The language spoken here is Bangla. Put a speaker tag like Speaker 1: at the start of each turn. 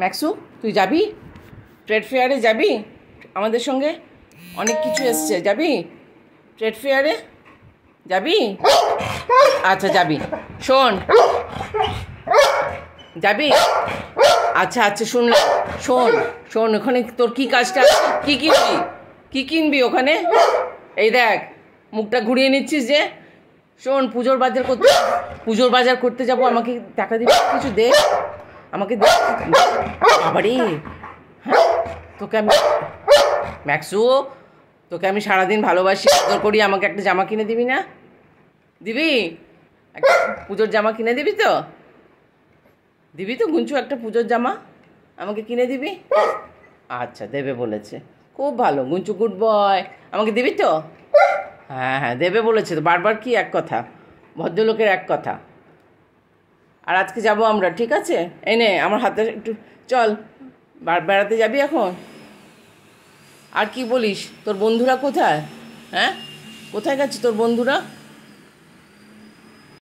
Speaker 1: ম্যাক্সু, তুই যাবি ট্রেড ফেয়ারে? যাবি আমাদের সঙ্গে? অনেক কিছু এসছে, যাবি ট্রেড ফেয়ারে? যাবি? আচ্ছা যাবি। শোন, যাবি? আচ্ছা আচ্ছা শুনলাম। শোন শোন, ওখানে তোর কী কাজটা, কী কিনবি? কী কিনবি ওখানে? এই দেখ, মুখটা ঘুরিয়ে নিচ্ছিস যে। শোন, পুজোর বাজার করতে যাবো, আমাকে টাকা দিবি? কিছু দে আমাকে, দে। বাবারে, হ্যাঁ তোকে আমি, ম্যাক্সু, তোকে আমি সারাদিন ভালোবাসি, আদর করি, আমাকে একটা জামা কিনে দিবি না? দিবি? একটা পুজোর জামা কিনে দিবি তো? দিবি তো গুঞ্চু, একটা পুজোর জামা আমাকে কিনে দিবি? আচ্ছা, দেবে বলেছে, খুব ভালো গুঞ্চু, গুড বয়। আমাকে দিবি তো? হ্যাঁ হ্যাঁ, দেবে বলেছে তো, বারবার কি এক কথা, ভদ্রলোকের এক কথা। আর আজকে যাব আমরা, ঠিক আছে? এই নে আমার হাতে একটু, চল বেড়াতে যাবি এখন? আর কি বলিস, তোর বন্ধুরা কোথায়? হ্যাঁ, কোথায় গেছে তোর বন্ধুরা?